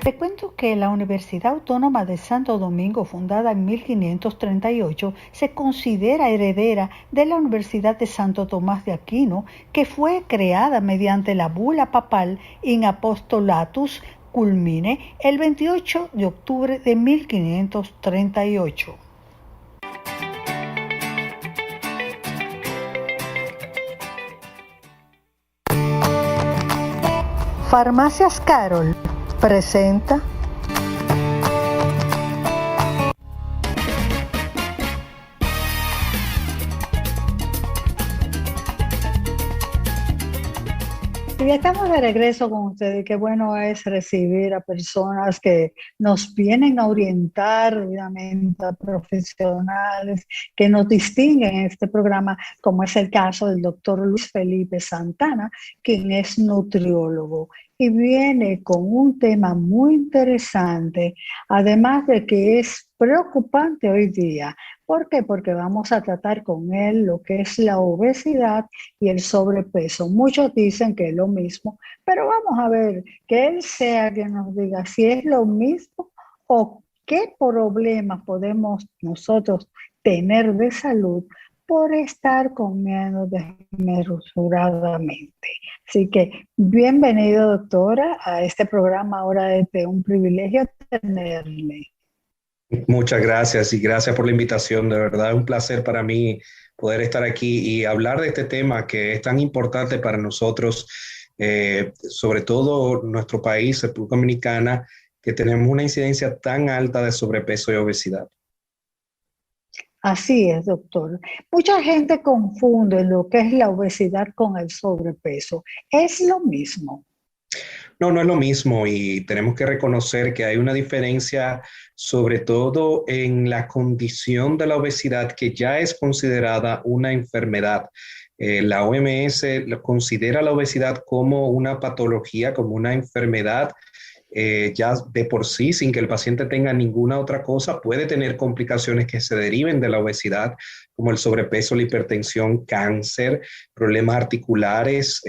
Te cuento que la Universidad Autónoma de Santo Domingo, fundada en 1538, se considera heredera de la Universidad de Santo Tomás de Aquino, que fue creada mediante la bula papal In Apostolatus Culmine el 28 de octubre de 1538. Farmacias Carol presenta y ya estamos de regreso con ustedes. Qué bueno es recibir a personas que nos vienen a orientar, obviamente, a profesionales que nos distinguen en este programa, como es el caso del doctor Luis Felipe Santana, quien es nutriólogo y viene con un tema muy interesante, además de que es preocupante hoy día. ¿Por qué? Porque vamos a tratar con él lo que es la obesidad y el sobrepeso. Muchos dicen que es lo mismo, pero vamos a ver que él sea quien nos diga si es lo mismo o qué problemas podemos nosotros tener de salud por estar comiendo desmesuradamente. Así que bienvenido, doctora, a este programa. Ahora es un privilegio tenerle. Muchas gracias y gracias por la invitación. De verdad es un placer para mí poder estar aquí y hablar de este tema que es tan importante para nosotros, sobre todo nuestro país, República Dominicana, que tenemos una incidencia tan alta de sobrepeso y obesidad. Así es, doctor. Mucha gente confunde lo que es la obesidad con el sobrepeso. ¿Es lo mismo? No, no es lo mismo y tenemos que reconocer que hay una diferencia, sobre todo en la condición de la obesidad, que ya es considerada una enfermedad. La OMS considera la obesidad como una patología, como una enfermedad. Ya de por sí, sin que el paciente tenga ninguna otra cosa, puede tener complicaciones que se deriven de la obesidad, como el sobrepeso, la hipertensión, cáncer, problemas articulares,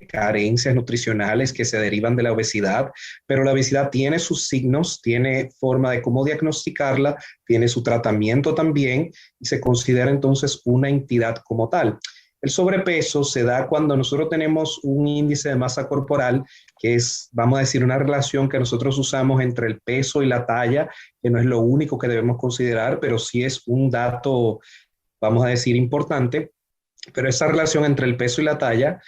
carencias nutricionales que se derivan de la obesidad. Pero la obesidad tiene sus signos, tiene forma de cómo diagnosticarla, tiene su tratamiento también y se considera entonces una entidad como tal. El sobrepeso se da cuando nosotros tenemos un índice de masa corporal, que es, vamos a decir, una relación que nosotros usamos entre el peso y la talla, que no es lo único que debemos considerar, pero sí es un dato, vamos a decir, importante. Pero esa relación entre el peso y la talla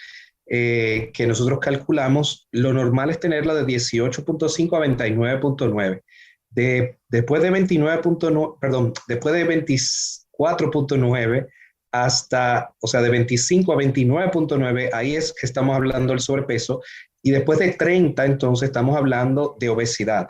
que nosotros calculamos, lo normal es tenerla de 18.5 a 29.9. Después de 29.9, perdón, después de 24.9 hasta, o sea, de 25 a 29.9, ahí es que estamos hablando del sobrepeso, y después de 30, entonces estamos hablando de obesidad.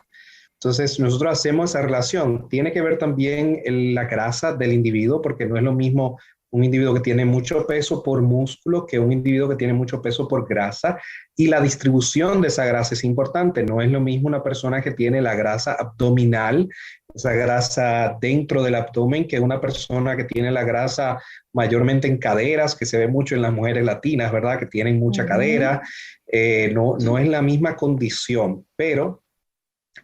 Entonces, nosotros hacemos esa relación. Tiene que ver también la grasa del individuo, porque no es lo mismo un individuo que tiene mucho peso por músculo que un individuo que tiene mucho peso por grasa. Y la distribución de esa grasa es importante. No es lo mismo una persona que tiene la grasa abdominal, esa grasa dentro del abdomen, que una persona que tiene la grasa mayormente en caderas, que se ve mucho en las mujeres latinas, ¿verdad? Que tienen mucha cadera. No es la misma condición, pero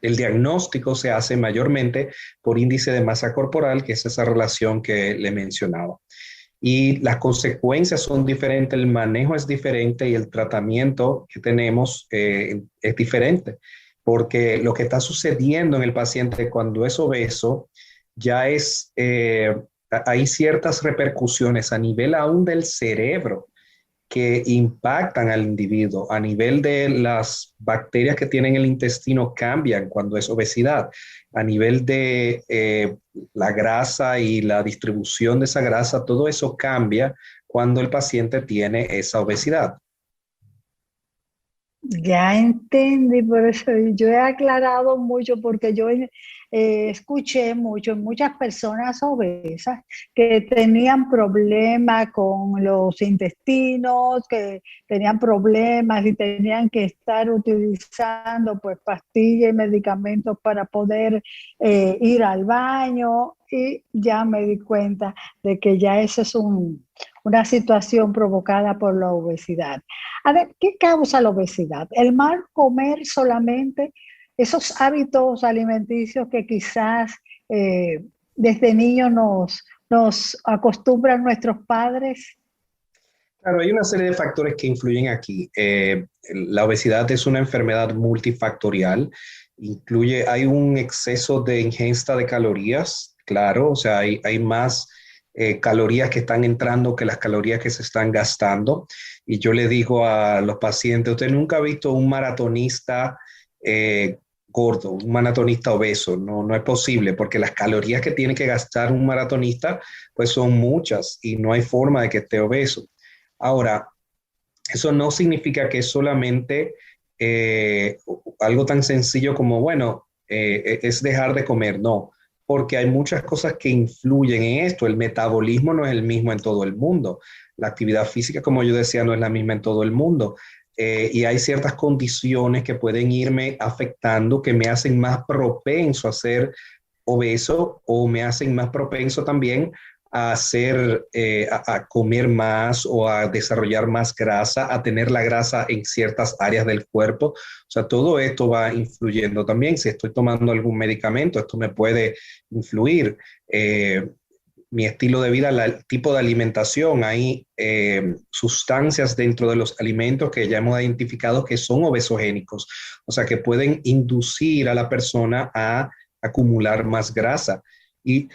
el diagnóstico se hace mayormente por índice de masa corporal, que es esa relación que le mencionaba. Y las consecuencias son diferentes, el manejo es diferente y el tratamiento que tenemos es diferente, porque lo que está sucediendo en el paciente cuando es obeso ya es, hay ciertas repercusiones a nivel aún del cerebro que impactan al individuo. A nivel de las bacterias que tienen el intestino cambian cuando es obesidad. A nivel de la grasa y la distribución de esa grasa, todo eso cambia cuando el paciente tiene esa obesidad. Ya entendí, por eso yo he aclarado mucho, porque yo escuché mucho, muchas personas obesas que tenían problemas con los intestinos, que tenían problemas y tenían que estar utilizando pues pastillas y medicamentos para poder ir al baño, y ya me di cuenta de que ya eso es una situación provocada por la obesidad. A ver, ¿qué causa la obesidad? ¿El mal comer solamente esos hábitos alimenticios que quizás desde niños nos acostumbran nuestros padres. Claro, hay una serie de factores que influyen aquí. La obesidad es una enfermedad multifactorial. Hay un exceso de ingesta de calorías, claro, o sea, hay más calorías que están entrando que las calorías que se están gastando. Y yo le digo a los pacientes, usted nunca ha visto un maratonista gordo, un maratonista obeso, no, no es posible, porque las calorías que tiene que gastar un maratonista, pues son muchas y no hay forma de que esté obeso. Ahora, eso no significa que es solamente algo tan sencillo como, bueno, es dejar de comer, no, porque hay muchas cosas que influyen en esto. El metabolismo no es el mismo en todo el mundo. La actividad física, como yo decía, no es la misma en todo el mundo. Y hay ciertas condiciones que pueden irme afectando, que me hacen más propenso a ser obeso o me hacen más propenso también a hacer, a comer más o a desarrollar más grasa, a tener la grasa en ciertas áreas del cuerpo. O sea, todo esto va influyendo también. Si estoy tomando algún medicamento, esto me puede influir. Mi estilo de vida, el tipo de alimentación, hay sustancias dentro de los alimentos que ya hemos identificado que son obesogénicos, o sea, que pueden inducir a la persona a acumular más grasa. Y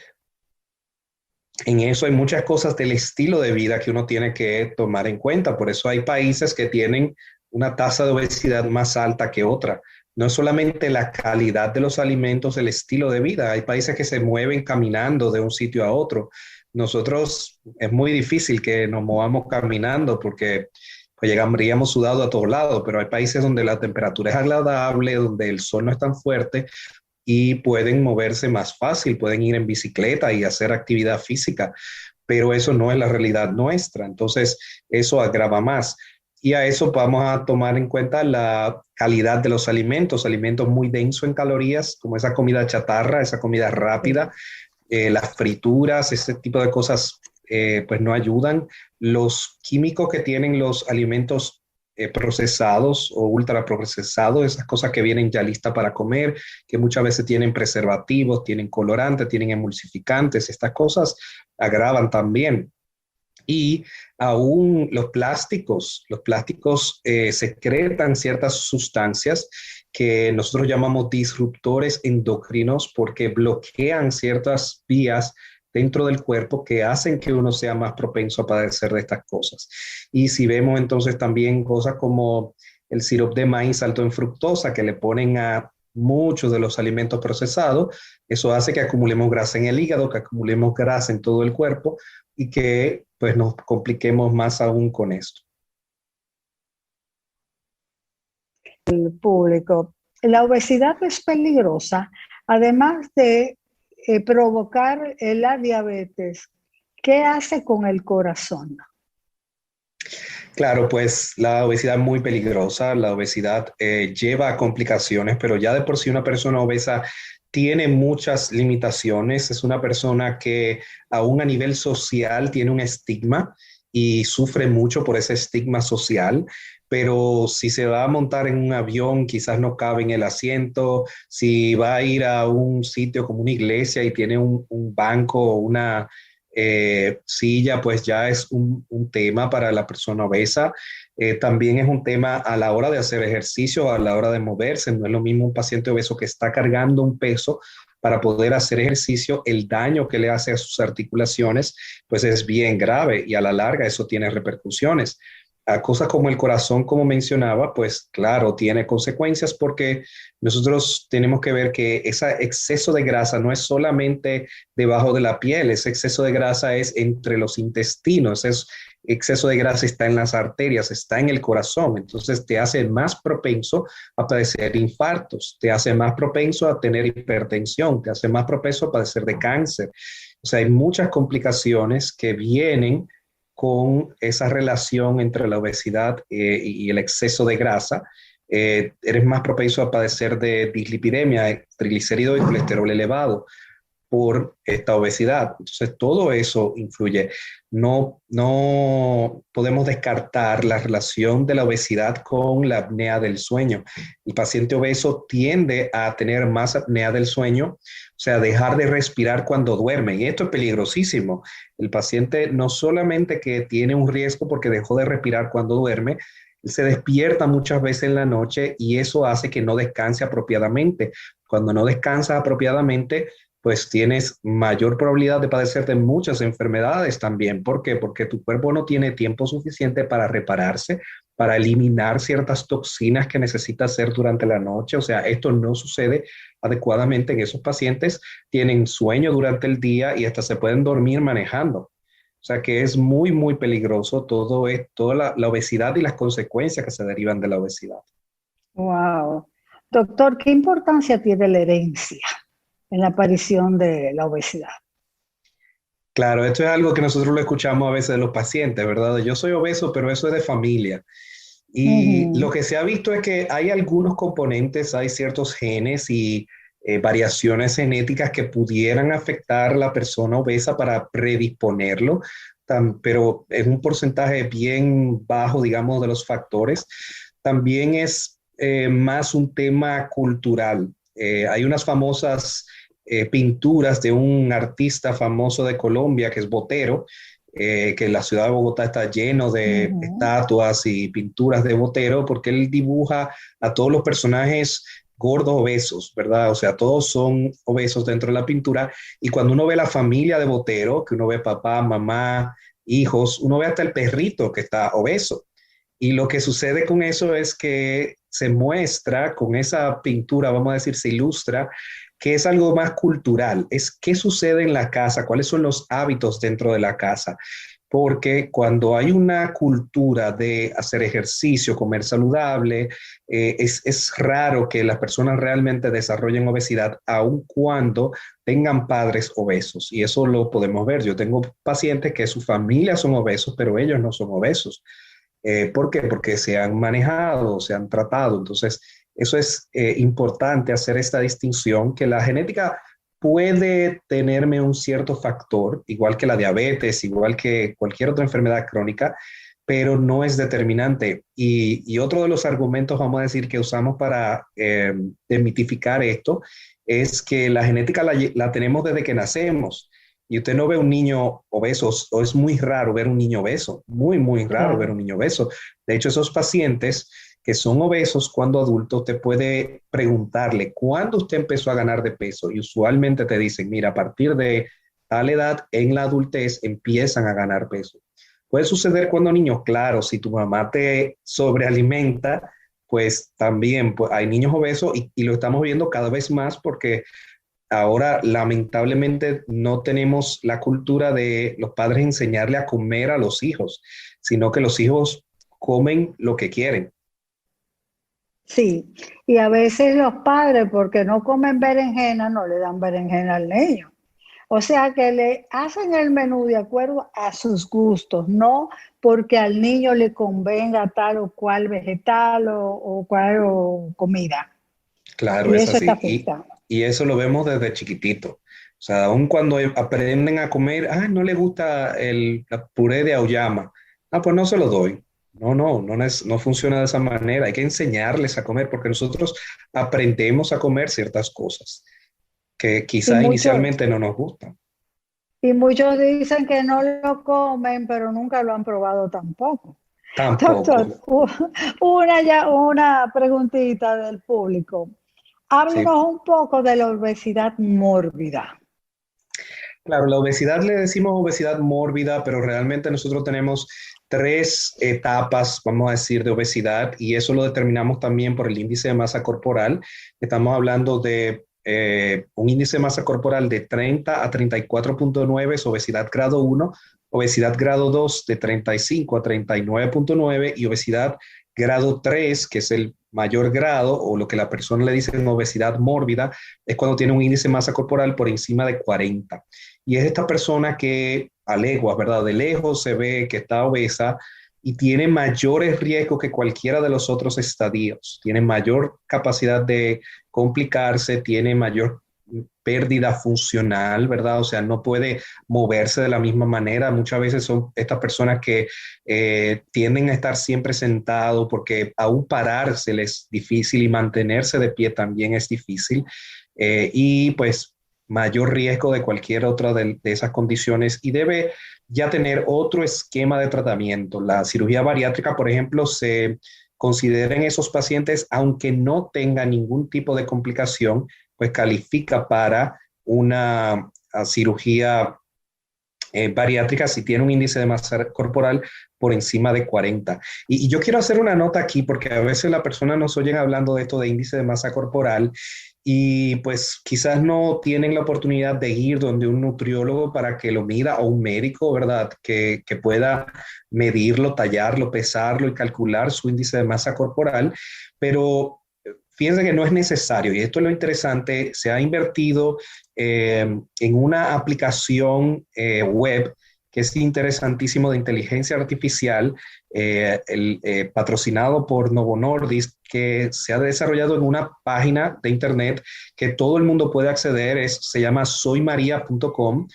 en eso hay muchas cosas del estilo de vida que uno tiene que tomar en cuenta. Por eso hay países que tienen una tasa de obesidad más alta que otra. No es solamente la calidad de los alimentos, el estilo de vida. Hay países que se mueven caminando de un sitio a otro. Nosotros es muy difícil que nos movamos caminando porque pues llegaríamos sudados a todos lados, pero hay países donde la temperatura es agradable, donde el sol no es tan fuerte y pueden moverse más fácil, pueden ir en bicicleta y hacer actividad física, pero eso no es la realidad nuestra, entonces eso agrava más. Y a eso vamos a tomar en cuenta la calidad de los alimentos, alimentos muy densos en calorías, como esa comida chatarra, esa comida rápida, las frituras, ese tipo de cosas, pues no ayudan. Los químicos que tienen los alimentos procesados o ultraprocesados, esas cosas que vienen ya listas para comer, que muchas veces tienen preservativos, tienen colorantes, tienen emulsificantes, estas cosas agravan también. Y aún los plásticos secretan ciertas sustancias que nosotros llamamos disruptores endocrinos porque bloquean ciertas vías dentro del cuerpo que hacen que uno sea más propenso a padecer de estas cosas. Y si vemos entonces también cosas como el sirope de maíz alto en fructosa que le ponen a muchos de los alimentos procesados, eso hace que acumulemos grasa en el hígado, que acumulemos grasa en todo el cuerpo y que pues nos compliquemos más aún con esto. El público. La obesidad es peligrosa, además de provocar la diabetes. ¿Qué hace con el corazón? Claro, pues la obesidad es muy peligrosa, la obesidad lleva a complicaciones, pero ya de por sí una persona obesa tiene muchas limitaciones, es una persona que aún a nivel social tiene un estigma y sufre mucho por ese estigma social, pero si se va a montar en un avión, quizás no cabe en el asiento, si va a ir a un sitio como una iglesia y tiene un banco o una silla, pues ya es un tema para la persona obesa. También es un tema a la hora de hacer ejercicio, a la hora de moverse. No es lo mismo un paciente obeso que está cargando un peso para poder hacer ejercicio, el daño que le hace a sus articulaciones, pues es bien grave y a la larga eso tiene repercusiones. A cosas como el corazón, como mencionaba, pues claro, tiene consecuencias porque nosotros tenemos que ver que ese exceso de grasa no es solamente debajo de la piel, ese exceso de grasa es entre los intestinos, ese exceso de grasa está en las arterias, está en el corazón, entonces te hace más propenso a padecer infartos, te hace más propenso a tener hipertensión, te hace más propenso a padecer de cáncer. O sea, hay muchas complicaciones que vienen con esa relación entre la obesidad y el exceso de grasa. Eres más propenso a padecer de dislipidemia, triglicéridos y colesterol elevado. por esta obesidad. Entonces, todo eso influye. No podemos descartar la relación de la obesidad con la apnea del sueño. El paciente obeso tiende a tener más apnea del sueño, o sea, dejar de respirar cuando duerme. Y esto es peligrosísimo. El paciente no solamente que tiene un riesgo porque dejó de respirar cuando duerme, se despierta muchas veces en la noche y eso hace que no descanse apropiadamente. Cuando no descansas apropiadamente, pues tienes mayor probabilidad de padecer de muchas enfermedades también. ¿Por qué? Porque tu cuerpo no tiene tiempo suficiente para repararse, para eliminar ciertas toxinas que necesita hacer durante la noche. O sea, esto no sucede adecuadamente en esos pacientes. Tienen sueño durante el día y hasta se pueden dormir manejando. O sea que es muy, muy peligroso toda la obesidad y las consecuencias que se derivan de la obesidad. Wow. Doctor, ¿qué importancia tiene la herencia en la aparición de la obesidad? Claro, esto es algo que nosotros lo escuchamos a veces de los pacientes, ¿verdad? Yo soy obeso, pero eso es de familia. Y lo Ujú. que se ha visto es que hay algunos componentes, hay ciertos genes y variaciones genéticas que pudieran afectar a la persona obesa para predisponerlo, pero es un porcentaje bien bajo, digamos, de los factores. También es más un tema cultural. Hay unas famosas pinturas de un artista famoso de Colombia que es Botero, que la ciudad de Bogotá está lleno de Ujú. estatuas y pinturas de Botero, porque él dibuja a todos los personajes gordos obesos, ¿verdad? O sea, todos son obesos dentro de la pintura. Y cuando uno ve la familia de Botero, que uno ve papá, mamá, hijos, uno ve hasta el perrito que está obeso. Y lo que sucede con eso es que se muestra con esa pintura, vamos a decir, se ilustra que es algo más cultural, es qué sucede en la casa, cuáles son los hábitos dentro de la casa. Porque cuando hay una cultura de hacer ejercicio, comer saludable, es raro que las personas realmente desarrollen obesidad, aun cuando tengan padres obesos. Y eso lo podemos ver. Yo tengo pacientes que su familia son obesos, pero ellos no son obesos. ¿Por qué? Porque se han manejado, se han tratado. Entonces, eso es importante hacer esta distinción, que la genética puede tenerme un cierto factor, igual que la diabetes, igual que cualquier otra enfermedad crónica, pero no es determinante. Y otro de los argumentos, vamos a decir, que usamos para desmitificar esto, es que la genética la tenemos desde que nacemos. Y usted no ve un niño obeso, o es muy raro ver un niño obeso, muy, muy raro ver un Claro. niño obeso. De hecho, esos pacientes que son obesos cuando adultos, usted puede preguntarle cuándo usted empezó a ganar de peso y usualmente te dicen, mira, a partir de tal edad en la adultez empiezan a ganar peso. Puede suceder cuando niños, claro, si tu mamá te sobrealimenta, pues también pues, hay niños obesos y lo estamos viendo cada vez más porque ahora, lamentablemente, no tenemos la cultura de los padres enseñarle a comer a los hijos, sino que los hijos comen lo que quieren. Sí, y a veces los padres, porque no comen berenjena, no le dan berenjena al niño. O sea que le hacen el menú de acuerdo a sus gustos, no porque al niño le convenga tal o cual vegetal o cual comida. Claro, Y es eso está así. afectando. Y eso lo vemos desde chiquitito. O sea, aun cuando aprenden a comer, no le gusta la puré de auyama. Pues no se lo doy. No funciona de esa manera. Hay que enseñarles a comer porque nosotros aprendemos a comer ciertas cosas que Y quizás muchos, inicialmente no nos gustan. y muchos dicen que no lo comen, pero nunca lo han probado tampoco. Tampoco. Doctor, una preguntita del público. Sí. Háblenos un poco de la obesidad mórbida. Claro, la obesidad le decimos obesidad mórbida, pero realmente nosotros tenemos tres etapas, vamos a decir, de obesidad y eso lo determinamos también por el índice de masa corporal. Estamos hablando de un índice de masa corporal de 30 a 34,9 es obesidad grado 1, obesidad grado 2 de 35 a 39,9 y obesidad grado 3, que es el mayor grado o lo que la persona le dice en obesidad mórbida, es cuando tiene un índice de masa corporal por encima de 40. Y es esta persona que a leguas, ¿verdad? De lejos se ve que está obesa y tiene mayores riesgos que cualquiera de los otros estadios. Tiene mayor capacidad de complicarse, tiene mayor pérdida funcional, ¿verdad? O sea, no puede moverse de la misma manera. Muchas veces son estas personas que tienden a estar siempre sentados porque aún pararse les es difícil y mantenerse de pie también es difícil. Y pues mayor riesgo de cualquier otra de esas condiciones y debe ya tener otro esquema de tratamiento. La cirugía bariátrica, por ejemplo, se considera en esos pacientes, aunque no tenga ningún tipo de complicación, pues califica para una cirugía bariátrica si tiene un índice de masa corporal por encima de 40. Y yo quiero hacer una nota aquí porque a veces las personas nos oyen hablando de esto de índice de masa corporal y pues quizás no tienen la oportunidad de ir donde un nutriólogo para que lo mida o un médico, ¿verdad? Que pueda medirlo, tallarlo, pesarlo y calcular su índice de masa corporal, pero fíjense que no es necesario, y esto es lo interesante, se ha invertido en una aplicación web que es interesantísimo de inteligencia artificial, patrocinado por Novo Nordisk, que se ha desarrollado en una página de internet que todo el mundo puede acceder, se llama soymaria.com.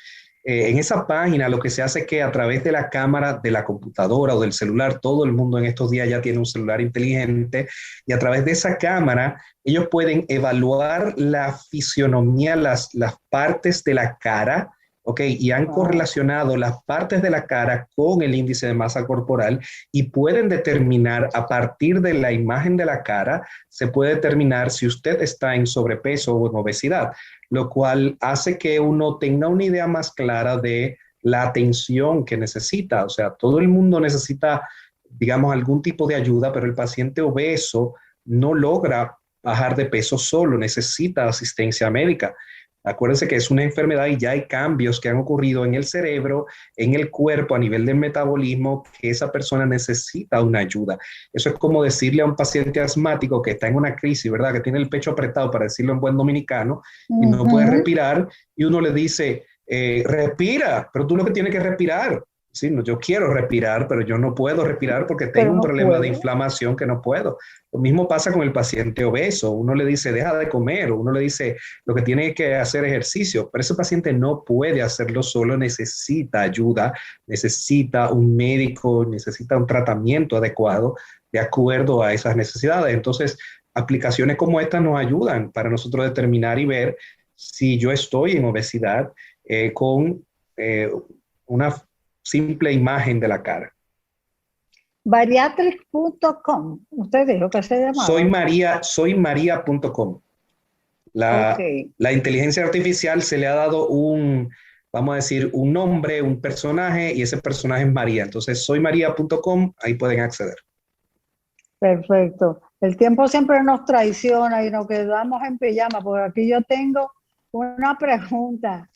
En esa página lo que se hace es que a través de la cámara de la computadora o del celular, todo el mundo en estos días ya tiene un celular inteligente, y a través de esa cámara ellos pueden evaluar la fisionomía, las partes de la cara, ¿ok? Y han correlacionado las partes de la cara con el índice de masa corporal y pueden determinar a partir de la imagen de la cara, se puede determinar si usted está en sobrepeso o en obesidad, lo cual hace que uno tenga una idea más clara de la atención que necesita. O sea, todo el mundo necesita, digamos, algún tipo de ayuda, pero el paciente obeso no logra bajar de peso solo, necesita asistencia médica. Acuérdense que es una enfermedad y ya hay cambios que han ocurrido en el cerebro, en el cuerpo, a nivel del metabolismo, que esa persona necesita una ayuda. Eso es como decirle a un paciente asmático que está en una crisis, ¿verdad? Que tiene el pecho apretado, para decirlo en buen dominicano, y no puede respirar, y uno le dice, respira, pero tú lo que tienes que respirar. Sí, no, yo quiero respirar, pero yo no puedo respirar porque tengo un problema de inflamación que no puedo. Lo mismo pasa con el paciente obeso. Uno le dice, deja de comer, o uno le dice, lo que tiene que hacer ejercicio, pero ese paciente no puede hacerlo solo, necesita ayuda, necesita un médico, necesita un tratamiento adecuado de acuerdo a esas necesidades. Entonces, aplicaciones como esta nos ayudan para nosotros determinar y ver si yo estoy en obesidad con una simple imagen de la cara. Bariatric.com, usted dijo que se llamaba. Soymaria.com. La inteligencia artificial se le ha dado vamos a decir, un nombre, un personaje, y ese personaje es María. Entonces, soymaria.com, ahí pueden acceder. Perfecto. El tiempo siempre nos traiciona y nos quedamos en pijama, porque aquí yo tengo una pregunta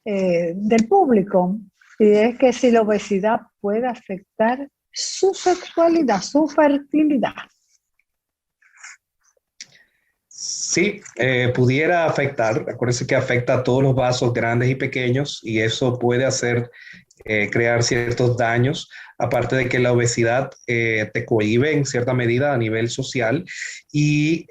del público. Y es que si la obesidad puede afectar su sexualidad, su fertilidad. Sí, pudiera afectar. Acuérdense que afecta a todos los vasos grandes y pequeños y eso puede crear ciertos daños. Aparte de que la obesidad te cohíbe en cierta medida a nivel social y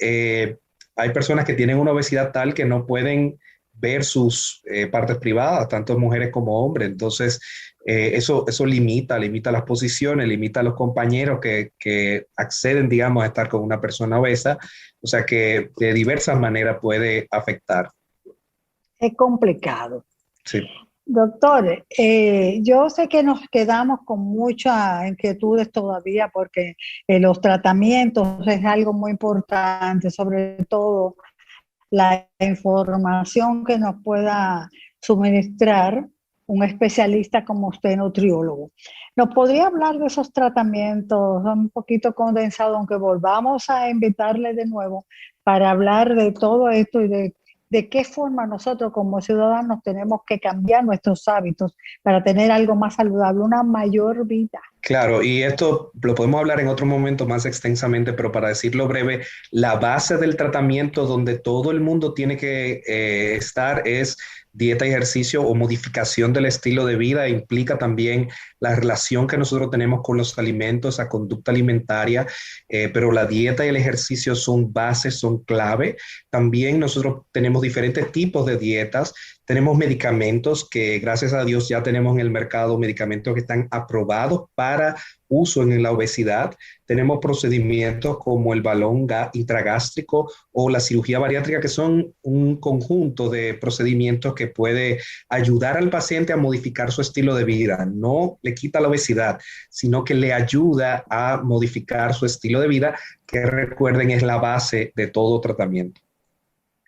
hay personas que tienen una obesidad tal que no pueden ver sus partes privadas, tanto mujeres como hombres. Entonces, eso limita las posiciones, limita a los compañeros que acceden, digamos, a estar con una persona obesa. O sea que de diversas maneras puede afectar. Es complicado. Sí. Doctor, yo sé que nos quedamos con muchas inquietudes todavía porque los tratamientos es algo muy importante, sobre todo la información que nos pueda suministrar un especialista como usted, nutriólogo. ¿Nos podría hablar de esos tratamientos un poquito condensado, aunque volvamos a invitarle de nuevo para hablar de todo esto y de qué forma nosotros como ciudadanos tenemos que cambiar nuestros hábitos para tener algo más saludable, una mayor vida? Claro, y esto lo podemos hablar en otro momento más extensamente, pero para decirlo breve, la base del tratamiento donde todo el mundo tiene que estar es dieta y ejercicio o modificación del estilo de vida implica también la relación que nosotros tenemos con los alimentos, la conducta alimentaria, pero la dieta y el ejercicio son bases, son clave. También nosotros tenemos diferentes tipos de dietas. Tenemos medicamentos que, gracias a Dios, ya tenemos en el mercado medicamentos que están aprobados para uso en la obesidad. Tenemos procedimientos como el balón intragástrico o la cirugía bariátrica, que son un conjunto de procedimientos que puede ayudar al paciente a modificar su estilo de vida. No le quita la obesidad, sino que le ayuda a modificar su estilo de vida, que recuerden es la base de todo tratamiento.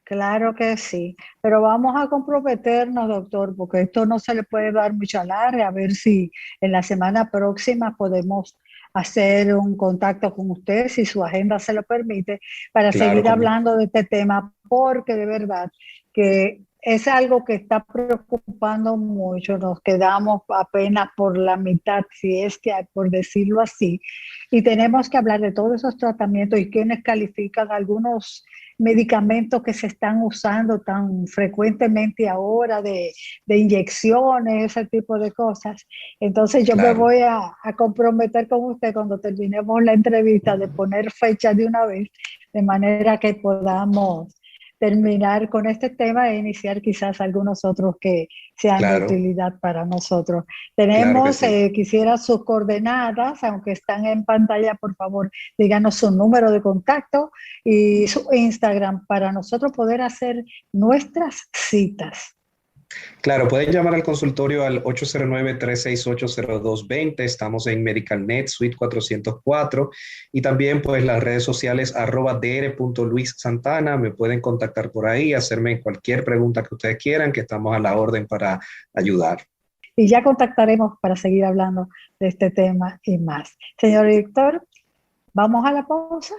Claro que sí, pero vamos a comprometernos, doctor, porque esto no se le puede dar mucha larga, a ver si en la semana próxima podemos hacer un contacto con usted, si su agenda se lo permite, para Claro, seguir hablando de este tema, porque de verdad que es algo que está preocupando mucho. Nos quedamos apenas por la mitad, si es que hay, por decirlo así, y tenemos que hablar de todos esos tratamientos y quienes califican algunos medicamentos que se están usando tan frecuentemente ahora de inyecciones, ese tipo de cosas. Entonces yo me claro. voy a comprometer con usted cuando terminemos la entrevista de poner fecha de una vez, de manera que podamos terminar con este tema e iniciar quizás algunos otros que sean de Claro, utilidad para nosotros. claro que Tenemos, sí. quisiera sus coordenadas, aunque están en pantalla, por favor, díganos su número de contacto y su Instagram para nosotros poder hacer nuestras citas. Claro, pueden llamar al consultorio al 809-368-0220. Estamos en MedicalNet Suite 404 y también pues las redes sociales @dr.luissantana. Me pueden contactar por ahí, hacerme cualquier pregunta que ustedes quieran, que estamos a la orden para ayudar. Y ya contactaremos para seguir hablando de este tema y más. Señor director, vamos a la pausa.